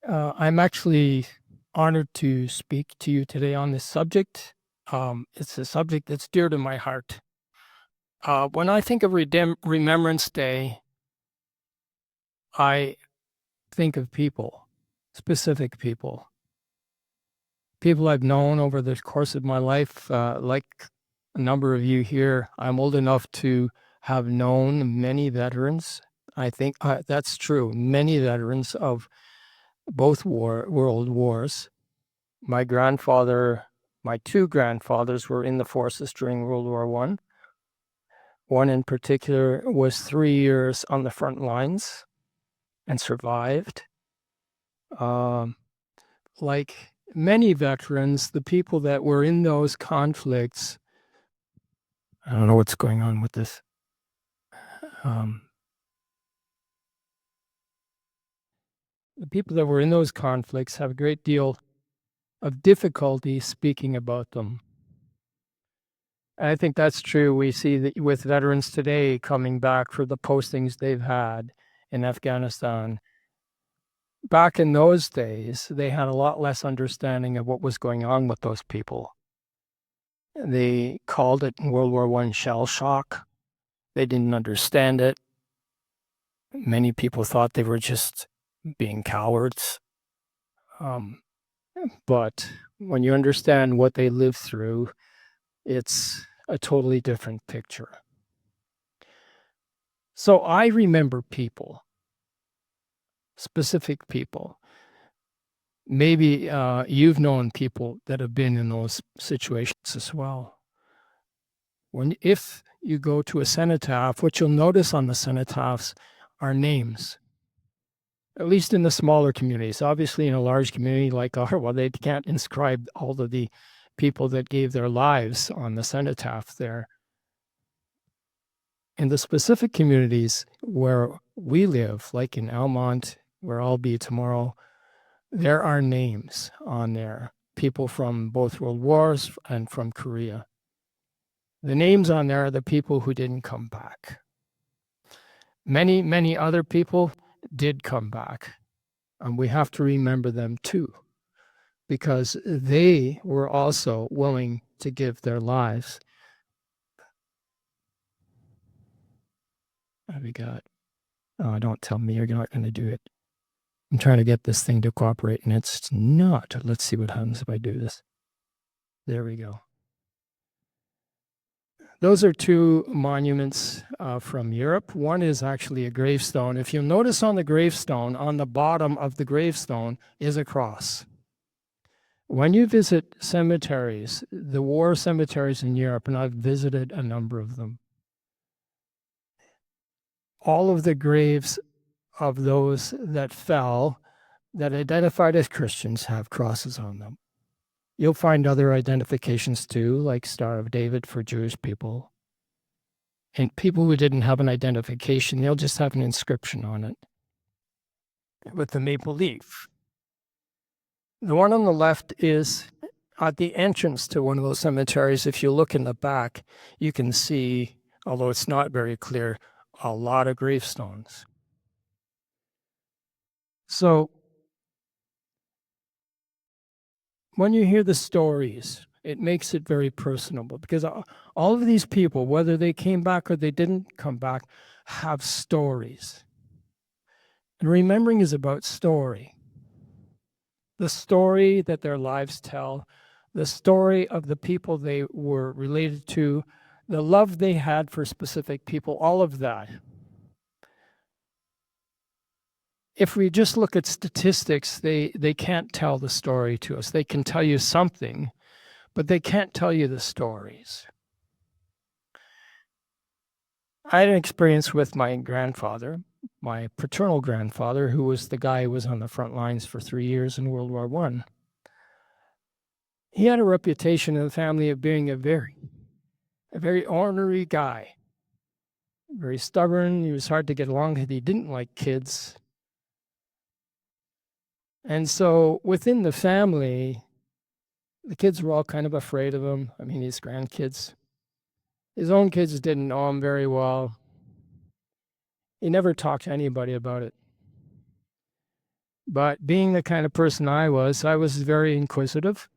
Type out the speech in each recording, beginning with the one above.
I'm actually honored to speak to you today on this subject. It's a subject that's dear to my heart. When I think of Remembrance Day, I think of people, specific people I've known over the course of my life. Like a number of you here, I'm old enough to have known many veterans. I think that's true. Many veterans of both world wars. My grandfather, my two grandfathers were in the forces during World War One. One in particular was 3 years on the front lines and survived. Um, like many veterans, the people that were in those conflicts, I don't know what's going on with this. Um, the people that were in those conflicts have a great deal of difficulty speaking about them. I think that's true. We see that with veterans today coming back for the postings they've had in Afghanistan. Back in those days, they had a lot less understanding of what was going on with those people. They called it in World War One shell shock. They didn't understand it. Many people thought they were just being cowards. Um, but when you understand what they lived through, it's a totally different picture. So I remember people, specific people. Maybe you've known people that have been in those situations as well. If you go to a cenotaph, what you'll notice on the cenotaphs are names, at least in the smaller communities. Obviously, in a large community like ours, well, they can't inscribe all of the people that gave their lives on the cenotaph there. In the specific communities where we live, like in Almont, where I'll be tomorrow, there are names on there, people from both world wars and from Korea. The names on there are the people who didn't come back. Many, many other people did come back, and we have to remember them too, because they were also willing to give their lives. What have we got? Oh, don't tell me you're not going to do it. I'm trying to get this thing to cooperate, and it's not. Let's see what happens if I do this. There we go. Those are two monuments from Europe. One is actually a gravestone. If you'll notice on the gravestone, on the bottom of the gravestone is a cross. When you visit cemeteries, the war cemeteries in Europe, and I've visited a number of them, all of the graves of those that fell that identified as Christians have crosses on them. You'll find other identifications too, like Star of David for Jewish people. And people who didn't have an identification, they'll just have an inscription on it with the maple leaf. The one on the left is at the entrance to one of those cemeteries. If you look in the back, you can see, although it's not very clear, a lot of gravestones. So when you hear the stories, it makes it very personable because all of these people, whether they came back or they didn't come back, have stories. And remembering is about story. The story that their lives tell, the story of the people they were related to, the love they had for specific people, all of that. If we just look at statistics, they can't tell the story to us. They can tell you something, but they can't tell you the stories. I had an experience with my grandfather, my paternal grandfather, who was the guy who was on the front lines for 3 years in World War One. He had a reputation in the family of being a very ornery guy, very stubborn. He was hard to get along with. He didn't like kids. And so within the family, the kids were all kind of afraid of him. I mean, his grandkids. His own kids didn't know him very well. He never talked to anybody about it. But being the kind of person I was very inquisitive.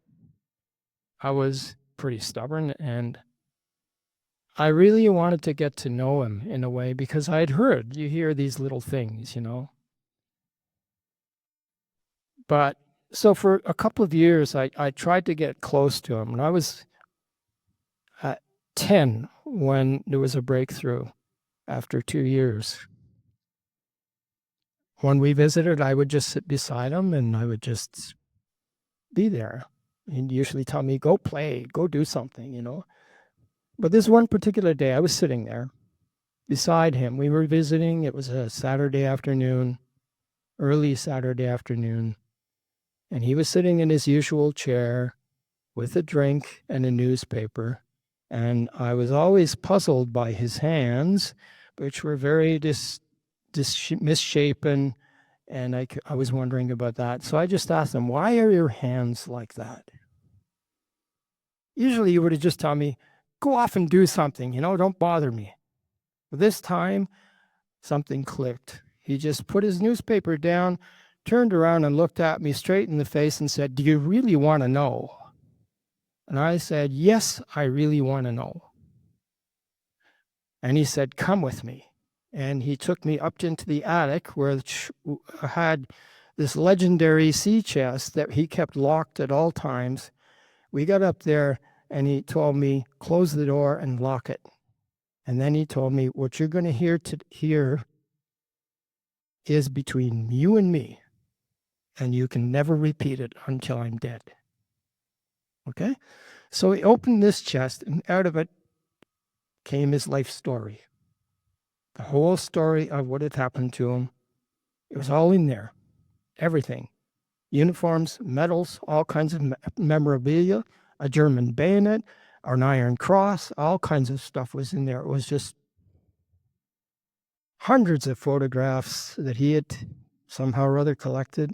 I was pretty stubborn, and I really wanted to get to know him in a way because I'd heard, you hear these little things, you know. But so for a couple of years, I tried to get close to him. And I was at 10 when there was a breakthrough after 2 years. When we visited, I would just sit beside him and I would just be there. He'd usually tell me, go play, go do something, you know. But this one particular day, I was sitting there beside him. We were visiting. It was a Saturday afternoon, early Saturday afternoon. And he was sitting in his usual chair with a drink and a newspaper. And I was always puzzled by his hands, which were very misshapen. And I was wondering about that. So I just asked him, why are your hands like that? Usually you would have just told me, go off and do something, you know, don't bother me. But this time, something clicked. He just put his newspaper down, turned around and looked at me straight in the face and said, do you really want to know? And I said, yes, I really want to know. And he said, come with me. And he took me up into the attic where I had this legendary sea chest that he kept locked at all times. We got up there and he told me, close the door and lock it. And then he told me, what you're going to hear here is between you and me, and you can never repeat it until I'm dead. Okay? So he opened this chest, and out of it came his life story. The whole story of what had happened to him. It was all in there. Everything. Uniforms, medals, all kinds of memorabilia, a German bayonet, an Iron Cross, all kinds of stuff was in there. It was just hundreds of photographs that he had somehow or other collected.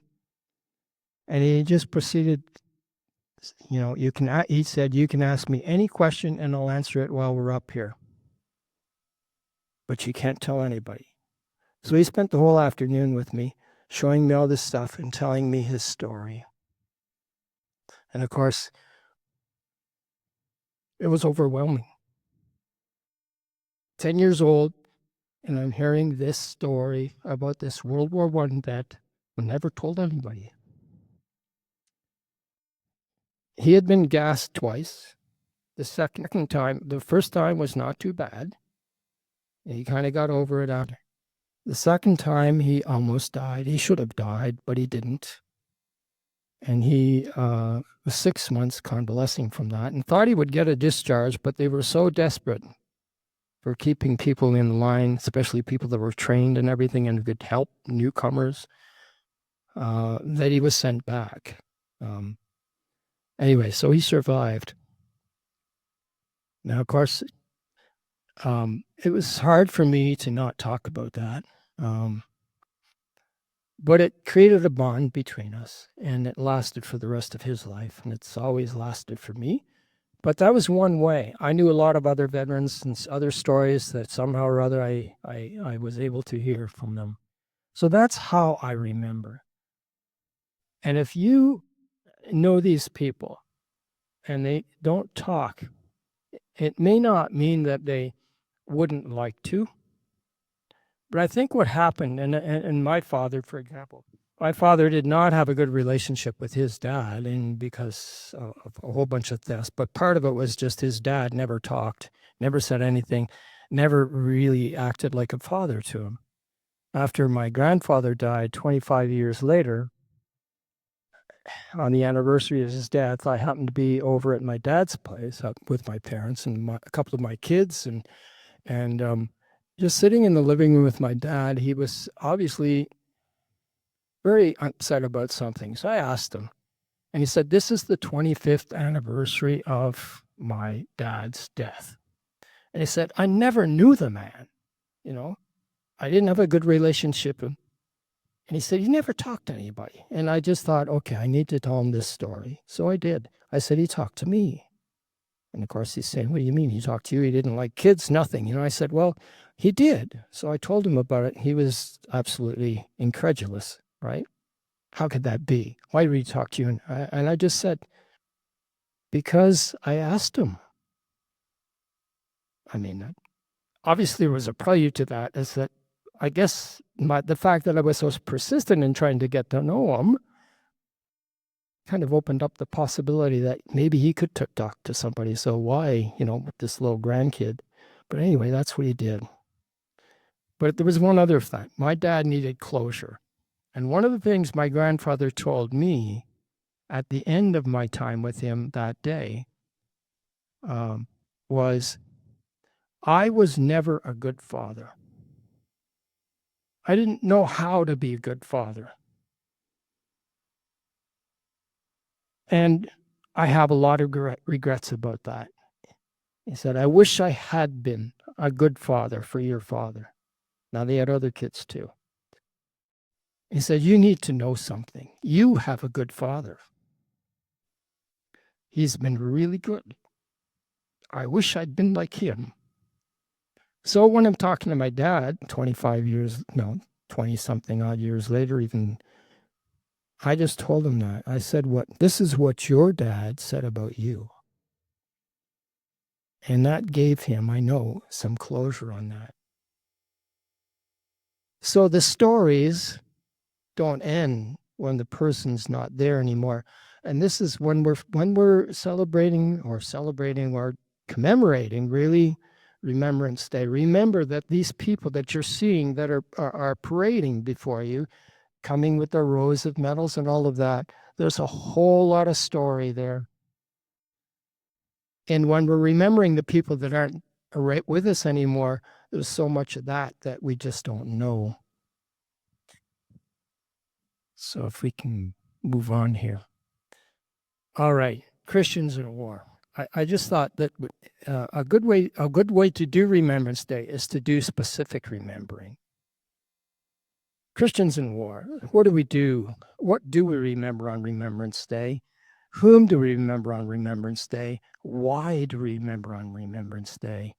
And he just proceeded, you know, he said, you can ask me any question and I'll answer it while we're up here. But you can't tell anybody. So he spent the whole afternoon with me, showing me all this stuff and telling me his story. And of course, it was overwhelming. 10 years old, and I'm hearing this story about this World War I vet who never told anybody. He had been gassed twice. The first time was not too bad. He kind of got over it after. The second time, he almost died. He should have died, but he didn't. And he was 6 months convalescing from that and thought he would get a discharge, but they were so desperate for keeping people in line, especially people that were trained and everything and could help newcomers, that he was sent back. Anyway, so he survived. Now, of course, it was hard for me to not talk about that. But it created a bond between us, and it lasted for the rest of his life, and it's always lasted for me. But that was one way. I knew a lot of other veterans and other stories that somehow or other I was able to hear from them. So that's how I remember. And if you know these people and they don't talk, it may not mean that they wouldn't like to. But I think what happened, and my father, for example, my father did not have a good relationship with his dad, and because of a whole bunch of things. But part of it was just his dad never talked, never said anything, never really acted like a father to him. After my grandfather died 25 years later, on the anniversary of his death, I happened to be over at my dad's place with my parents and a couple of my kids, and just sitting in the living room with my dad. He was obviously very upset about something. So I asked him, and he said, this is the 25th anniversary of my dad's death. And he said, I never knew the man, you know. I didn't have a good relationship. And he said, he never talked to anybody. And I just thought, okay, I need to tell him this story. So I did. I said, he talked to me. And of course, he's saying, what do you mean he talked to you? He didn't like kids, nothing. You know, I said, well, he did. So I told him about it. He was absolutely incredulous, right? How could that be? Why did he talk to you? And I just said, because I asked him. I mean, obviously there was a prelude to that, is that I guess the fact that I was so persistent in trying to get to know him kind of opened up the possibility that maybe he could talk to somebody. So why, with this little grandkid? But anyway, that's what he did. But there was one other thing. My dad needed closure. And one of the things my grandfather told me at the end of my time with him that day was, I was never a good father. I didn't know how to be a good father. And I have a lot of regrets about that. He said, I wish I had been a good father for your father. Now, they had other kids too. He said, you need to know something. You have a good father. He's been really good. I wish I'd been like him. So when I'm talking to my dad, 20 something odd years later, even, I just told him that. I said, this is what your dad said about you. And that gave him, I know, some closure on that. So the stories don't end when the person's not there anymore. And this is when we're celebrating or commemorating, really, Remembrance Day. Remember that these people that you're seeing that are parading before you, coming with their rows of medals and all of that, there's a whole lot of story there. And when we're remembering the people that aren't right with us anymore, there's so much of that we just don't know. So if we can move on here. All right, Christians in war. I just thought that a good way to do Remembrance Day is to do specific remembering. Christians in war. What do we do? What do we remember on Remembrance Day? Whom do we remember on Remembrance Day? Why do we remember on Remembrance Day?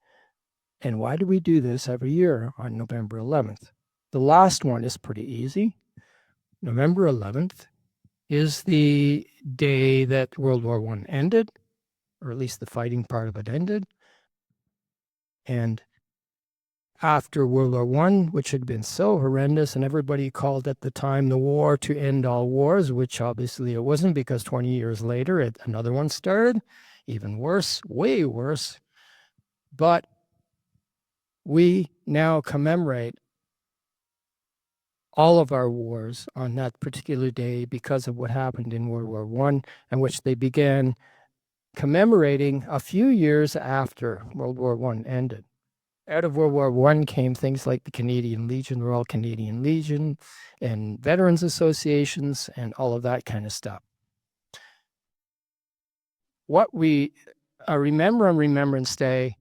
And why do we do this every year on November 11th? The last one is pretty easy. November 11th is the day that World War I ended, or at least the fighting part of it ended. And after World War I, which had been so horrendous, and everybody called at the time the war to end all wars, which obviously it wasn't, because 20 years later, another one started, even worse, way worse. But we now commemorate all of our wars on that particular day because of what happened in World War I, and which they began commemorating a few years after World War I ended. Out of World War I came things like the Canadian Legion, Royal Canadian Legion, and veterans associations, and all of that kind of stuff. What we remember on Remembrance Day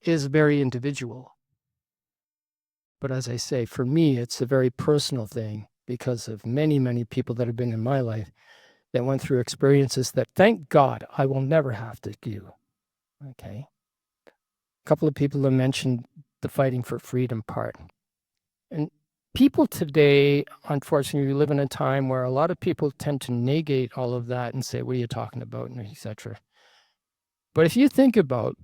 is very individual. But as I say, for me, it's a very personal thing because of many, many people that have been in my life that went through experiences that, thank God, I will never have to do. Okay. A couple of people have mentioned the fighting for freedom part. And people today, unfortunately, live in a time where a lot of people tend to negate all of that and say, what are you talking about, and etc. But if you think about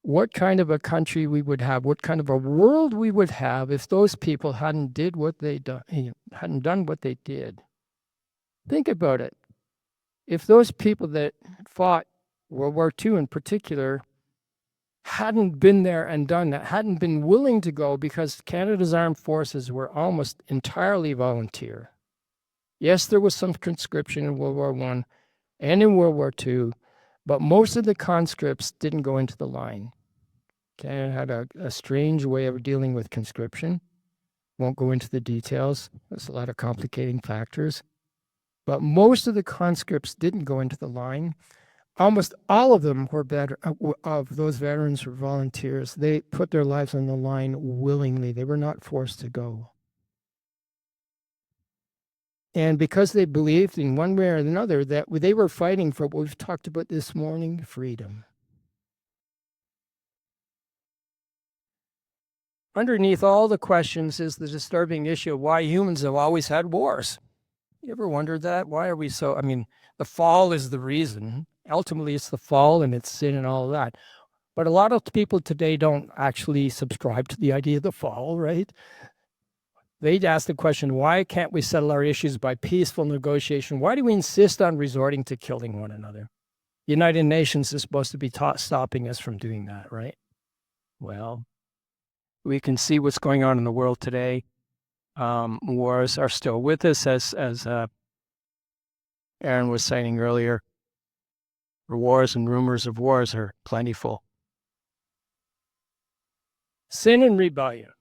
what kind of a country we would have, what kind of a world we would have if those people hadn't done what they did. Think about it. If those people that fought World War II in particular hadn't been there and done that, hadn't been willing to go, because Canada's armed forces were almost entirely volunteer. Yes, there was some conscription in World War I and in World War II, but most of the conscripts didn't go into the line. Canada had a strange way of dealing with conscription. Won't go into the details. There's a lot of complicating factors. But most of the conscripts didn't go into the line. Almost all of them were of those veterans were volunteers. They put their lives on the line willingly. They were not forced to go. And because they believed in one way or another that they were fighting for what we've talked about this morning, freedom. Underneath all the questions is the disturbing issue of why humans have always had wars. You ever wondered that? Why are we so? I mean, the fall is the reason. Ultimately, it's the fall and it's sin and all of that. But a lot of people today don't actually subscribe to the idea of the fall, right? They'd ask the question, why can't we settle our issues by peaceful negotiation? Why do we insist on resorting to killing one another? The United Nations is supposed to be stopping us from doing that, right? Well, we can see what's going on in the world today. Wars are still with us, as Aaron was saying earlier. Wars and rumors of wars are plentiful. Sin and rebellion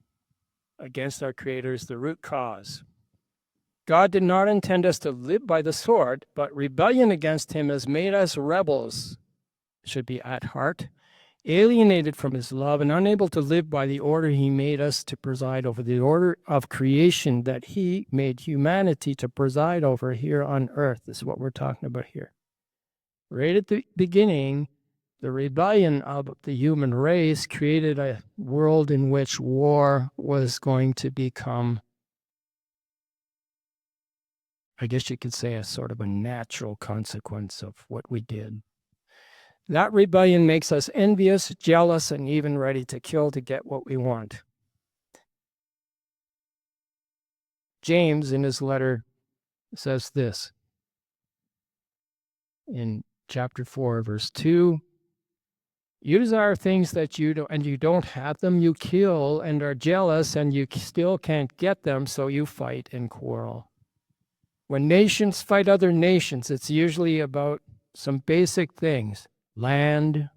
against our Creator is the root cause. God did not intend us to live by the sword, but rebellion against Him has made us rebels. It should be at heart, alienated from His love and unable to live by the order He made us to preside over, the order of creation that He made humanity to preside over here on earth. This is what we're talking about here. Right at the beginning, the rebellion of the human race created a world in which war was going to become, I guess you could say, a sort of a natural consequence of what we did. That rebellion makes us envious, jealous, and even ready to kill to get what we want. James, in his letter, says this in chapter 4, verse 2. You desire things that you don't, and you don't have them. You kill and are jealous, and you still can't get them, so you fight and quarrel. When nations fight other nations, it's usually about some basic things: land,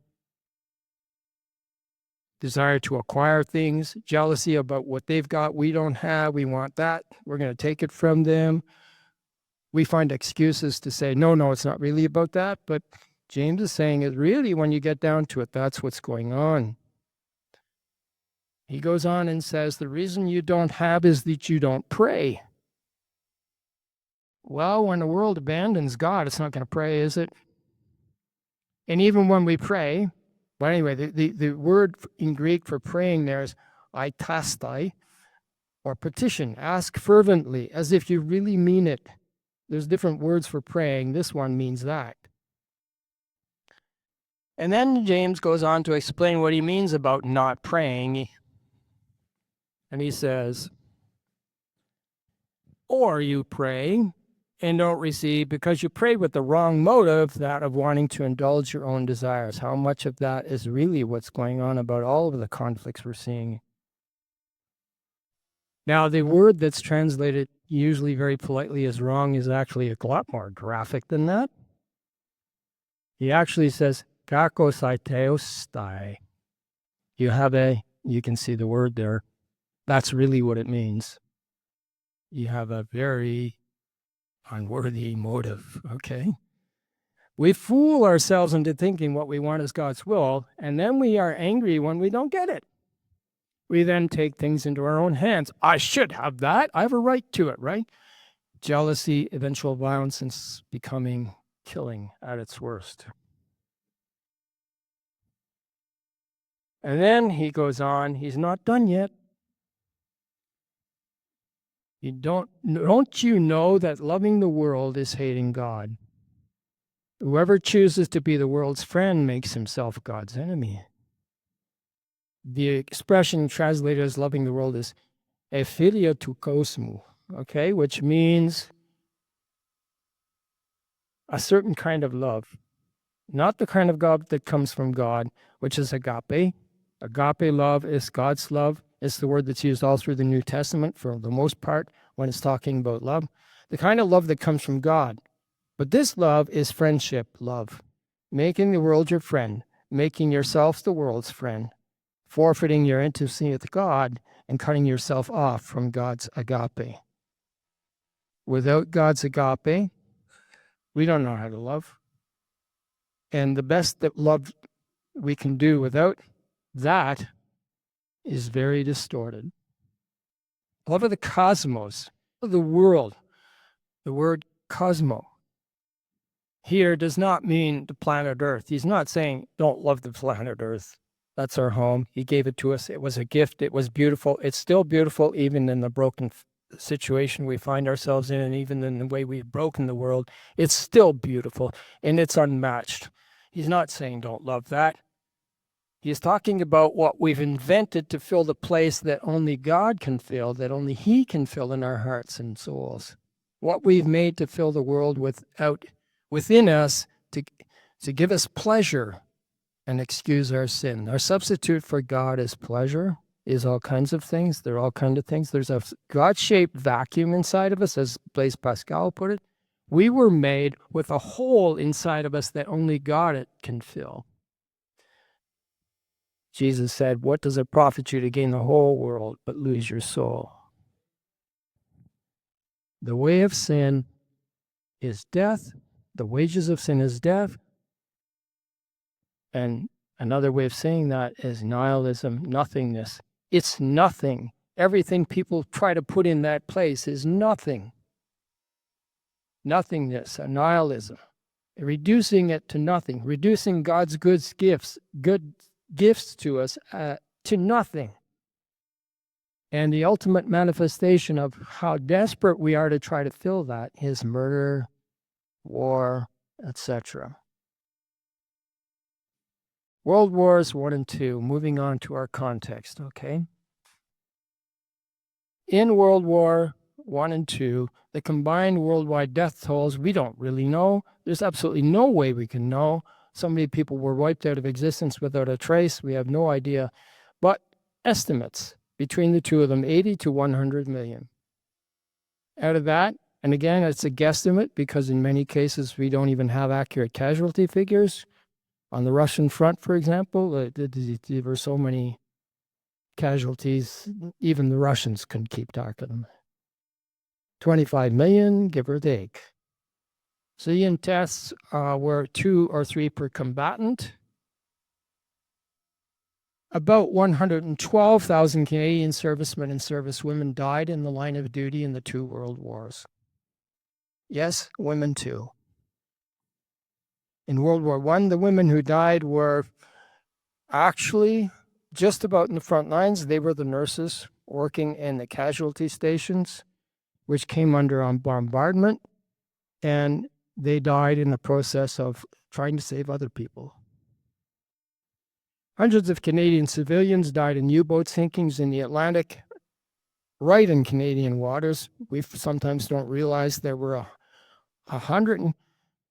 desire to acquire things, jealousy about what they've got, we don't have, we want that, we're going to take it from them. We find excuses to say, no, it's not really about that. But James is saying is really, when you get down to it, that's what's going on. He goes on and says, the reason you don't have is that you don't pray. Well, when the world abandons God, it's not going to pray, is it? And even when we pray, but anyway, the word in Greek for praying there is aitastai, or petition, ask fervently, as if you really mean it. There's different words for praying. This one means that. And then James goes on to explain what he means about not praying. And he says, or you pray and don't receive because you pray with the wrong motive, that of wanting to indulge your own desires. How much of that is really what's going on about all of the conflicts we're seeing? Now, the word that's translated usually very politely as wrong is actually a lot more graphic than that. He actually says, kakosaiteostai. You can see the word there. That's really what it means. You have a very unworthy motive, okay? We fool ourselves into thinking what we want is God's will, and then we are angry when we don't get it. We then take things into our own hands. I should have that. I have a right to it, right? Jealousy, eventual violence, and becoming killing at its worst. And then he goes on, he's not done yet. Don't you know that loving the world is hating God? Whoever chooses to be the world's friend makes himself God's enemy. The expression translated as loving the world is ephilia tu kosmou, okay, which means a certain kind of love, not the kind of God that comes from God, which is agape. Agape love is God's love. It's the word that's used all through the New Testament for the most part when it's talking about love. The kind of love that comes from God. But this love is friendship love, making the world your friend, making yourself the world's friend, forfeiting your intimacy with God and cutting yourself off from God's agape. Without God's agape, we don't know how to love. And the best that love we can do without that is very distorted. Love of the cosmos, of the world. The word cosmo here does not mean the planet Earth. He's not saying don't love the planet Earth. That's our home. He gave it to us. It was a gift. It was beautiful. It's still beautiful even in the broken situation we find ourselves in, and even in the way we've broken the world, it's still beautiful and it's unmatched. He's not saying don't love that. He's talking about what we've invented to fill the place that only God can fill, that only He can fill in our hearts and souls. What we've made to fill the world within us to give us pleasure and excuse our sin. Our substitute for God is pleasure, is all kinds of things. There are all kinds of things. There's a God-shaped vacuum inside of us, as Blaise Pascal put it. We were made with a hole inside of us that only God can fill. Jesus said, "What does it profit you to gain the whole world but lose your soul?" The way of sin is death. The wages of sin is death. And another way of saying that is nihilism, nothingness. It's nothing. Everything people try to put in that place is nothing. Nothingness, a nihilism. Reducing it to nothing, reducing God's good gifts to us to nothing. And the ultimate manifestation of how desperate we are to try to fill that is murder, war, etc. World Wars I and II, moving on to our context, okay? In World War I and II, the combined worldwide death tolls, we don't really know. There's absolutely no way we can know. So many people were wiped out of existence without a trace. We have no idea. But estimates between the two of them, 80 to 100 million. Out of that, and again, it's a guesstimate because in many cases we don't even have accurate casualty figures. On the Russian front, for example, there were so many casualties, even the Russians couldn't keep track of them. 25 million, give or take. Civilian deaths were 2 or 3 per combatant. About 112,000 Canadian servicemen and servicewomen died in the line of duty in the 2 world wars. Yes, women too. In World War I, the women who died were actually just about in the front lines. They were the nurses working in the casualty stations, which came under bombardment, and they died in the process of trying to save other people. Hundreds of Canadian civilians died in U-boat sinkings in the Atlantic, right in Canadian waters. We sometimes don't realize there were 100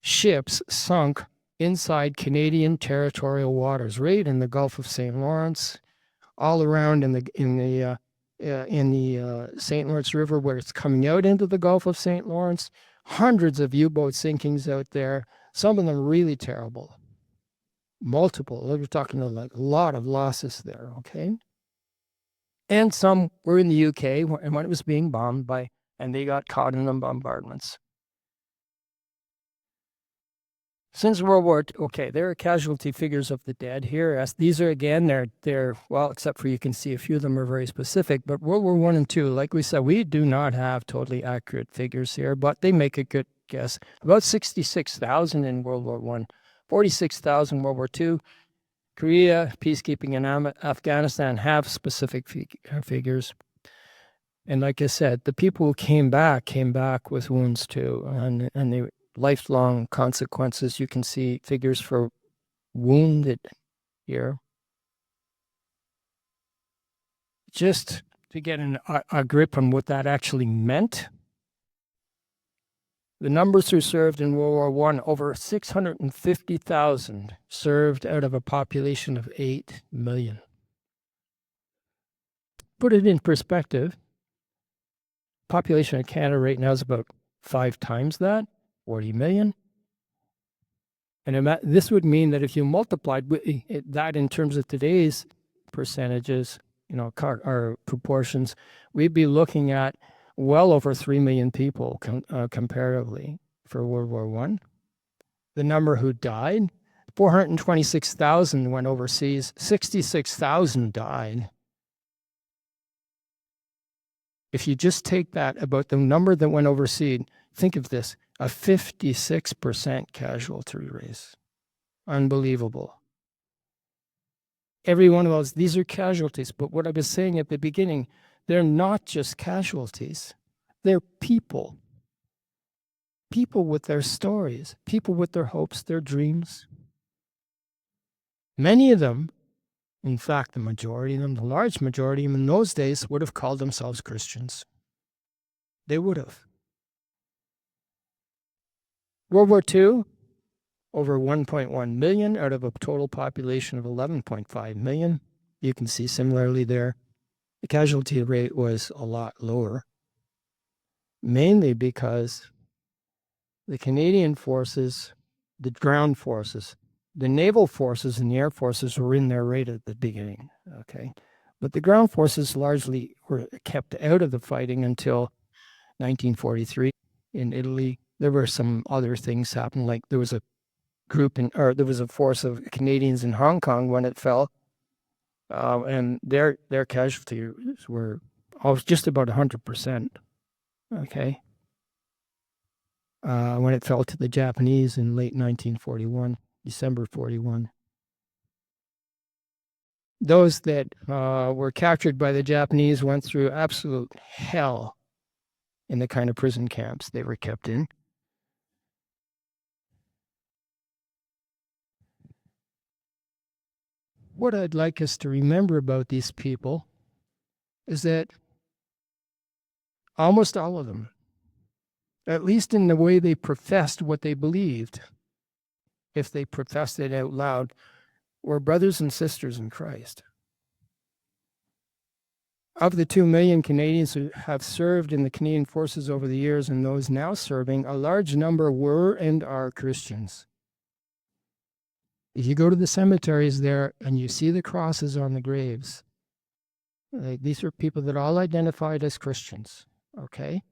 ships sunk inside Canadian territorial waters, right in the Gulf of St. Lawrence, all around in the St. Lawrence River where it's coming out into the Gulf of St. Lawrence. Hundreds of U-boat sinkings out there, some of them really terrible. Multiple. We're talking like a lot of losses there, okay? And some were in the UK when it was being bombed and they got caught in the bombardments. Since World War II, okay, there are casualty figures of the dead here. These are, again, they're well, except for you can see a few of them are very specific, but World War I and II, like we said, we do not have totally accurate figures here, but they make a good guess. About 66,000 in World War I, 46,000 World War II. Korea, peacekeeping in Afghanistan have specific figures. And like I said, the people who came back with wounds too, and they lifelong consequences. You can see figures for wounded here. Just to get a grip on what that actually meant, the numbers who served in World War I, over 650,000 served out of a population of 8 million. Put it in perspective, population of Canada right now is about 5 times that, 40 million. And this would mean that if you multiplied that in terms of today's percentages, or proportions, we'd be looking at well over 3 million people comparatively for World War I. The number who died, 426,000 went overseas, 66,000 died. If you just take that about the number that went overseas, think of this, a 56% casualty rate. Unbelievable. Every one of those, these are casualties. But what I was saying at the beginning, they're not just casualties. They're people. People with their stories, people with their hopes, their dreams. Many of them, in fact, the majority of them, the large majority of them in those days would have called themselves Christians. They would have. World War II, over 1.1 million out of a total population of 11.5 million. You can see similarly there, the casualty rate was a lot lower, mainly because the Canadian forces, the ground forces, the naval forces and the air forces were in there right at the beginning, okay? But the ground forces largely were kept out of the fighting until 1943 in Italy. There were some other things happening, like there was a there was a force of Canadians in Hong Kong when it fell, and their casualties were just about 100%, okay? When it fell to the Japanese in late 1941, December 41. Those that were captured by the Japanese went through absolute hell in the kind of prison camps they were kept in. What I'd like us to remember about these people is that almost all of them, at least in the way they professed what they believed, if they professed it out loud, were brothers and sisters in Christ. Of the 2 million Canadians who have served in the Canadian forces over the years and those now serving, a large number were and are Christians. If you go to the cemeteries there and you see the crosses on the graves, these are people that all identified as Christians, okay?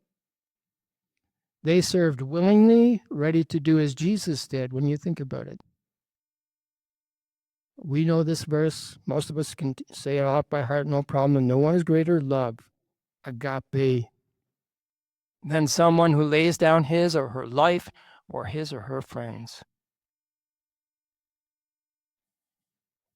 They served willingly, ready to do as Jesus did when you think about it. We know this verse. Most of us can say it off by heart, no problem. No one is greater love, agape, than someone who lays down his or her life for his or her friends.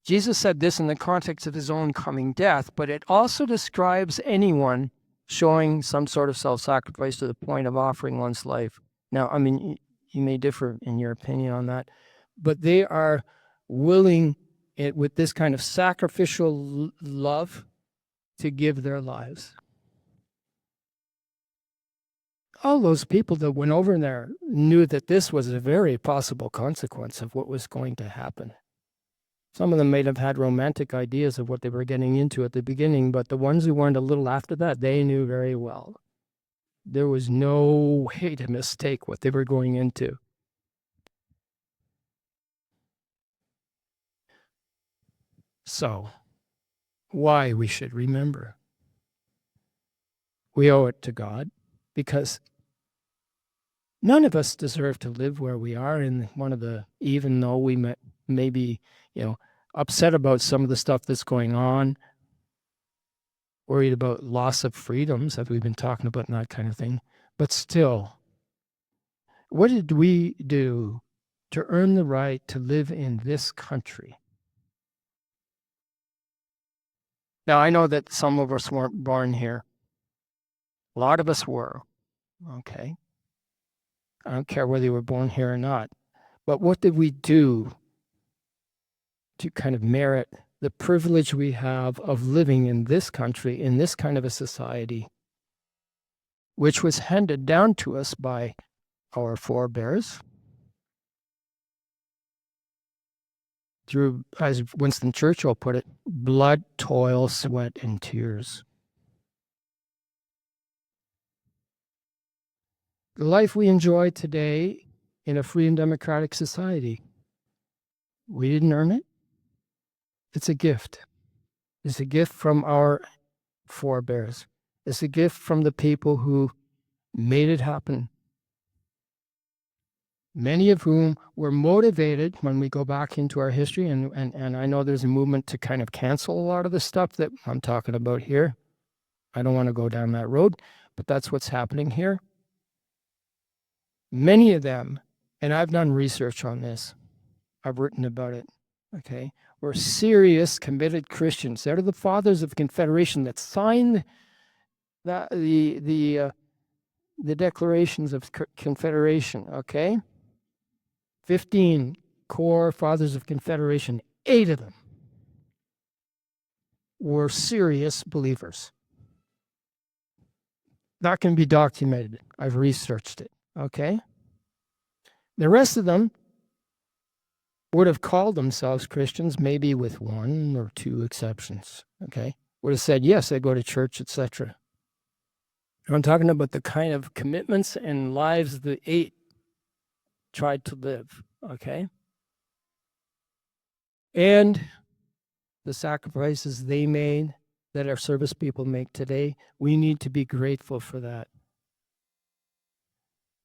Jesus said this in the context of his own coming death, but it also describes anyone showing some sort of self-sacrifice to the point of offering one's life. Now, I mean, you may differ in your opinion on that, but they are willing with this kind of sacrificial love to give their lives. All those people that went over there knew that this was a very possible consequence of what was going to happen. Some of them may have had romantic ideas of what they were getting into at the beginning, but the ones who weren't a little after that, they knew very well. There was no way to mistake what they were going into. So, why we should remember? We owe it to God because none of us deserve to live where we are in one of the, even though we may be, upset about some of the stuff that's going on, worried about loss of freedoms, as we've been talking about, and that kind of thing. But still, what did we do to earn the right to live in this country? Now, I know that some of us weren't born here. A lot of us were, okay? I don't care whether you were born here or not. But what did we do to kind of merit the privilege we have of living in this country, in this kind of a society, which was handed down to us by our forebears through, as Winston Churchill put it, blood, toil, sweat, and tears. The life we enjoy today in a free and democratic society, we didn't earn it. It's a gift. It's a gift from our forebears. It's a gift from the people who made it happen. Many of whom were motivated when we go back into our history, and I know there's a movement to kind of cancel a lot of the stuff that I'm talking about here. I don't want to go down that road, but that's what's happening here. Many of them, and I've done research on this, I've written about it, okay, were serious, committed Christians. They're the fathers of Confederation that signed the the declarations of Confederation, okay? 15 core fathers of Confederation, 8 of them were serious believers. That can be documented. I've researched it, okay? The rest of them would have called themselves Christians, maybe with 1 or 2 exceptions, okay? Would have said, yes, I go to church, etc. I'm talking about the kind of commitments and lives the 8 tried to live, okay? And the sacrifices they made that our service people make today, we need to be grateful for that.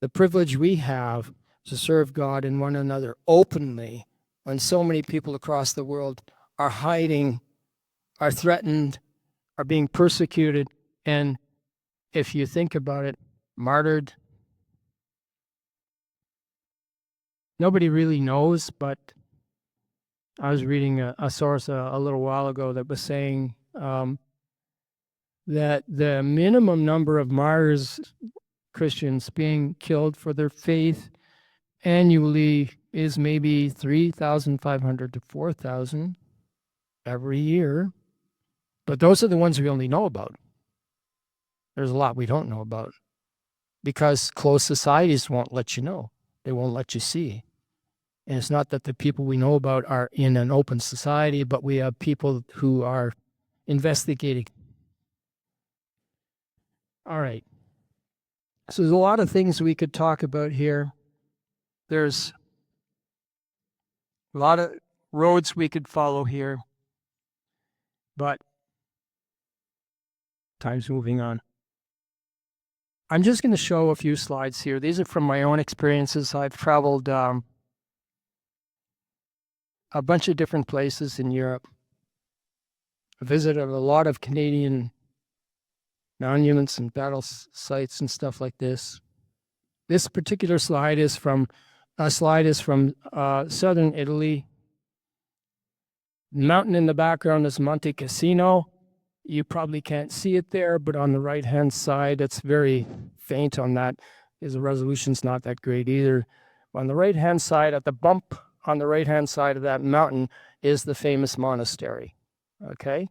The privilege we have to serve God and one another openly when so many people across the world are hiding, are threatened, are being persecuted, and if you think about it, martyred. Nobody really knows, but I was reading a source a little while ago that was saying that the minimum number of martyrs, Christians being killed for their faith annually is maybe 3,500 to 4,000 every year. But those are the ones we only know about. There's a lot we don't know about because closed societies won't let you know. They won't let you see. And it's not that the people we know about are in an open society, but we have people who are investigating. All right. So there's a lot of things we could talk about here. There's a lot of roads we could follow here, but time's moving on. I'm just going to show a few slides here. These are from my own experiences. I've traveled a bunch of different places in Europe. I visited a lot of Canadian monuments and battle sites and stuff like this. This particular slide is from southern Italy. The mountain in the background is Monte Cassino. You probably can't see it there, but on the right-hand side, it's very faint on that, because the resolution's not that great either. On the right-hand side, at the bump on the right-hand side of that mountain is the famous monastery, okay?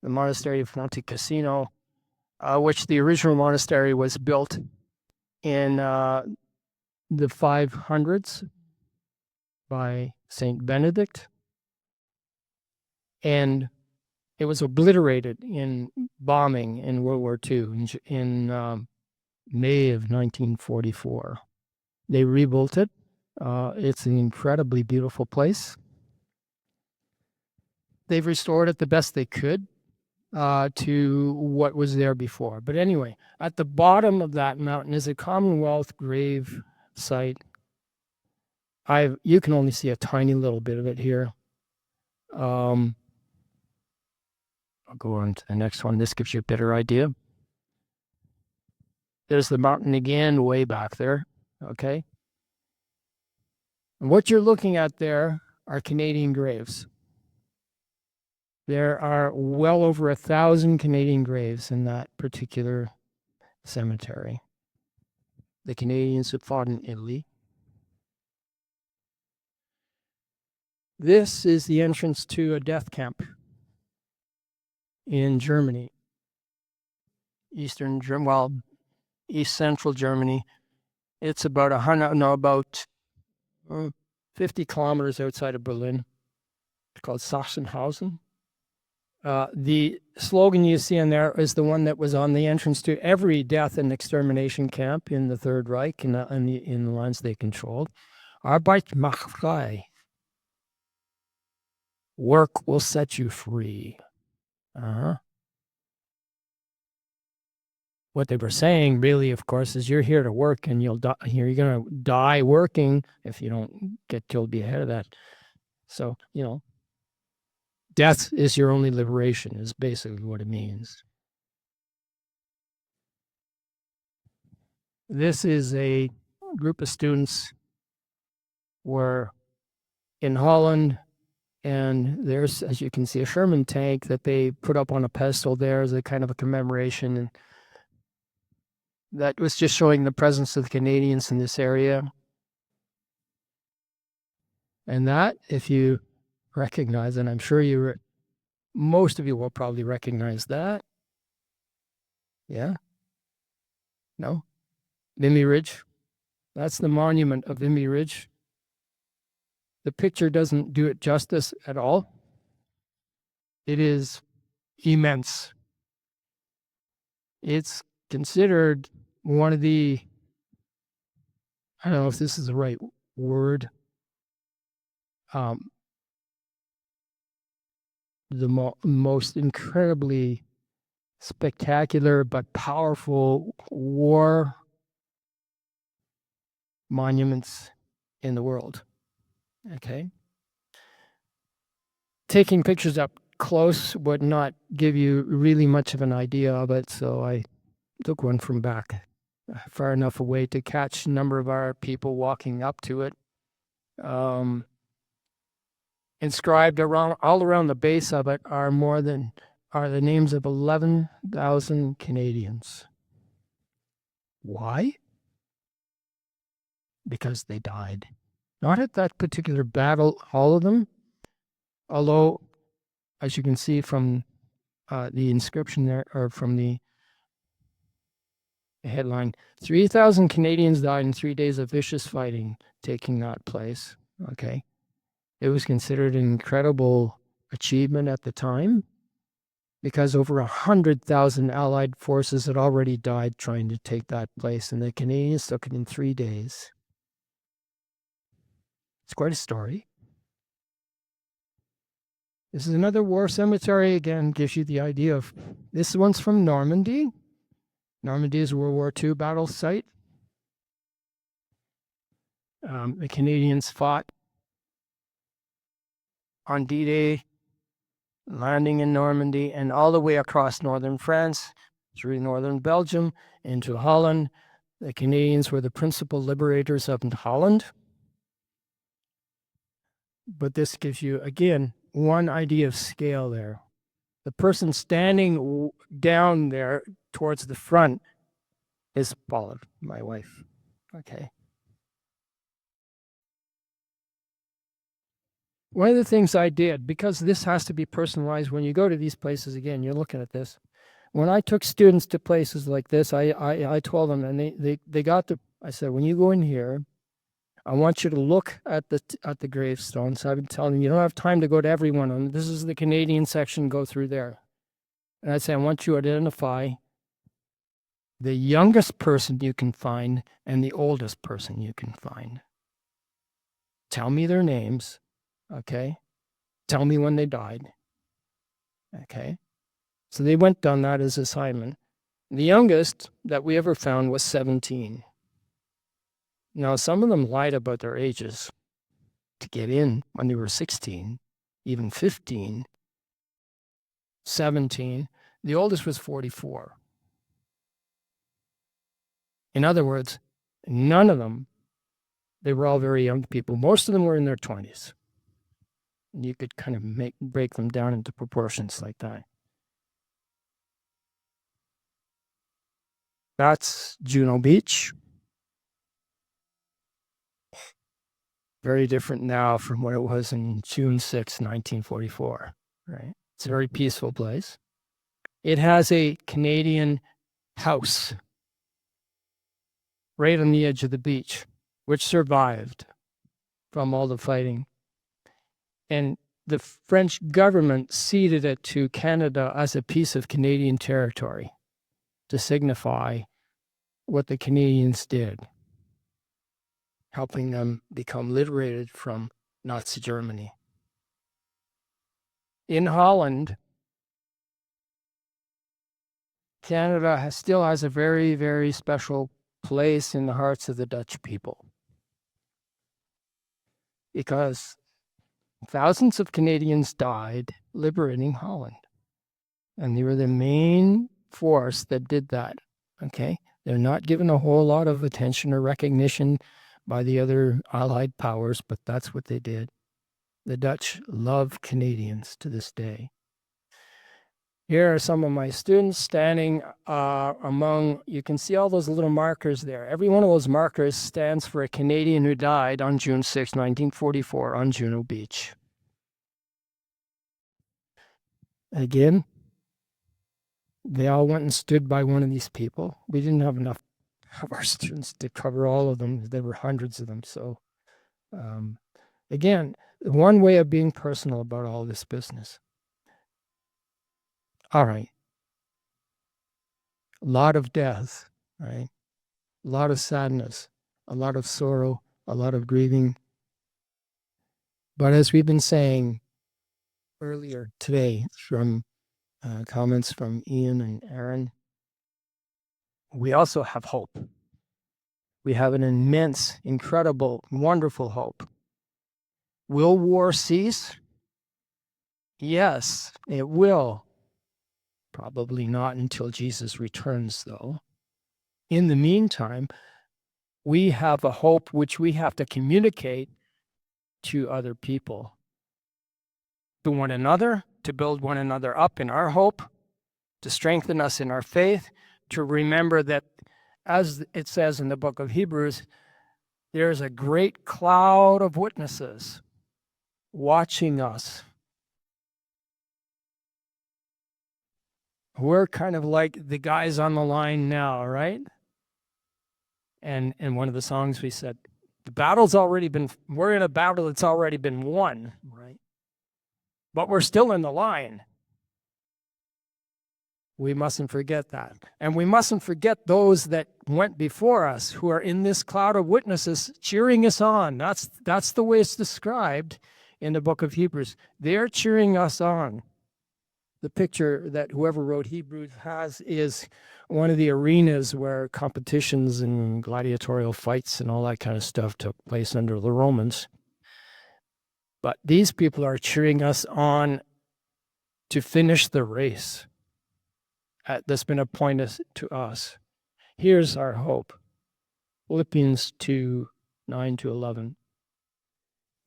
The monastery of Monte Cassino, which the original monastery was built in the 500s by Saint Benedict, and it was obliterated in bombing in World War II in May of 1944. They rebuilt it. It's an incredibly beautiful place. They've restored it the best they could to what was there before. But anyway, at the bottom of that mountain is a Commonwealth grave site. You can only see a tiny little bit of it here. I'll go on to the next one. This gives you a better idea. There's the mountain again, way back there, okay? And what you're looking at there are Canadian graves. There are well over 1,000 Canadian graves in that particular cemetery. The Canadians who fought in Italy. This is the entrance to a death camp in Germany. East central Germany. It's about 50 kilometers outside of Berlin. It's called Sachsenhausen. The slogan you see in there is the one that was on the entrance to every death and extermination camp in the Third Reich in the lands they controlled. Arbeit macht frei. Work will set you free. What they were saying, really, of course, is you're here to work, and you're going to die working if you don't get killed ahead of that. So, death is your only liberation, is basically what it means. This is a group of students were in Holland, and there's, as you can see, a Sherman tank that they put up on a pedestal there as a kind of a commemoration. And That was just showing the presence of the Canadians in this area. And that, if you recognize, and I'm sure most of you will probably recognize that. Yeah? No? Vimy Ridge. That's the monument of Vimy Ridge. The picture doesn't do it justice at all. It is immense. It's considered one of the, I don't know if this is the right word, the most incredibly spectacular but powerful war monuments in the world. Okay. Taking pictures up close would not give you really much of an idea of it, so I took one from back far enough away to catch a number of our people walking up to it. Inscribed all around the base of it are the names of 11,000 Canadians. Why? Because they died. Not at that particular battle, all of them, although, as you can see from the inscription there, or from the headline, 3,000 Canadians died in 3 days of vicious fighting taking that place. Okay. It was considered an incredible achievement at the time because over 100,000 Allied forces had already died trying to take that place, and the Canadians took it in 3 days. It's quite a story. This is another war cemetery. Again, gives you the idea of, this one's from Normandy. Normandy is a World War II battle site. The Canadians fought on D-Day, landing in Normandy and all the way across northern France, through northern Belgium, into Holland. The Canadians were the principal liberators of Holland. But this gives you, again, one idea of scale there. The person standing down there towards the front is Paula, my wife. Okay. One of the things I did, because this has to be personalized, when you go to these places, again, you're looking at this. When I took students to places like this, I told them, and they got the, I said, when you go in here, I want you to look at the gravestones. I've been telling them, you don't have time to go to every one of them. This is the Canadian section, go through there. And I say, I want you to identify the youngest person you can find and the oldest person you can find. Tell me their names, okay? Tell me when they died, okay? So they went on that as assignment. The youngest that we ever found was 17. Now, some of them lied about their ages to get in when they were 16, even 15, 17. The oldest was 44. In other words, none of them, they were all very young people. Most of them were in their 20s. And you could kind of break them down into proportions like that. That's Juno Beach. Very different now from what it was in June 6, 1944, right? It's a very peaceful place. It has a Canadian house right on the edge of the beach, which survived from all the fighting. And the French government ceded it to Canada as a piece of Canadian territory to signify what the Canadians did, helping them become liberated from Nazi Germany. In Holland, Canada still has a very, very special place in the hearts of the Dutch people, because thousands of Canadians died liberating Holland, and they were the main force that did that, okay? They're not given a whole lot of attention or recognition by the other Allied powers, but that's what they did. The Dutch love Canadians to this day. Here are some of my students standing among, you can see all those little markers there. Every one of those markers stands for a Canadian who died on June 6, 1944 on Juno Beach. Again, they all went and stood by one of these people. We didn't have enough of our students to cover all of them. There were hundreds of them. So, again, one way of being personal about all this business. All right. A lot of death, right? A lot of sadness, a lot of sorrow, a lot of grieving. But as we've been saying earlier today from comments from Ian and Aaron, we also have hope. We have an immense, incredible, wonderful hope. Will war cease? Yes, it will. Probably not until Jesus returns, though. In the meantime, we have a hope which we have to communicate to other people, to one another, to build one another up in our hope, to strengthen us in our faith, to remember that, as it says in the book of Hebrews, there's a great cloud of witnesses watching us. We're kind of like the guys on the line now, right? And in one of the songs we said, we're in a battle that's already been won, right? But we're still in the line. We mustn't forget that. And we mustn't forget those that went before us who are in this cloud of witnesses cheering us on. That's the way it's described in the book of Hebrews. They're cheering us on. The picture that whoever wrote Hebrews has is one of the arenas where competitions and gladiatorial fights and all that kind of stuff took place under the Romans. But these people are cheering us on to finish the race that's been appointed to us. Here's our hope. Philippians 2, 9-11.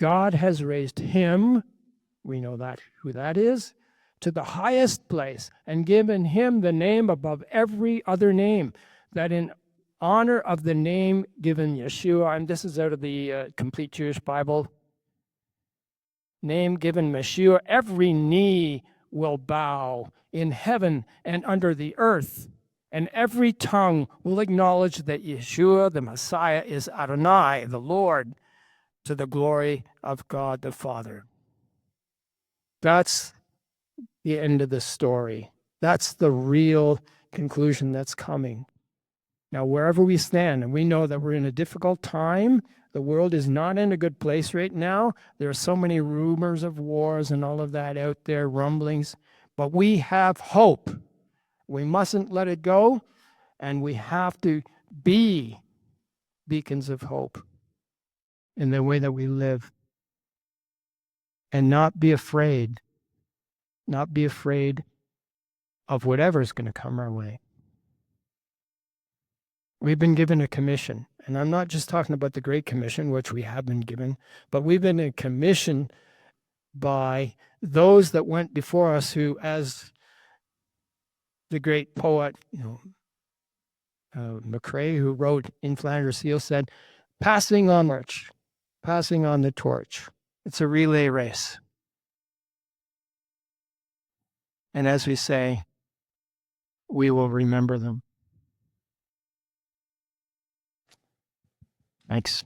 God has raised him, we know that who that is, to the highest place and given him the name above every other name, that in honor of the name given Yeshua, and this is out of the Complete Jewish Bible, name given Yeshua, every knee will bow in heaven and under the earth, and every tongue will acknowledge that Yeshua, the Messiah, is Adonai, the Lord, to the glory of God the Father. That's the end of the story. That's the real conclusion that's coming. Now, wherever we stand, and we know that we're in a difficult time, the world is not in a good place right now. There are so many rumors of wars and all of that out there, rumblings, but we have hope. We mustn't let it go, and we have to be beacons of hope in the way that we live, and not be afraid of whatever's going to come our way. We've been given a commission, and I'm not just talking about the Great Commission, which we have been given, but we've been a commission by those that went before us who, as the great poet, McCrae, who wrote In Flanders Seal, said, passing on the torch. It's a relay race. And as we say, we will remember them. Thanks.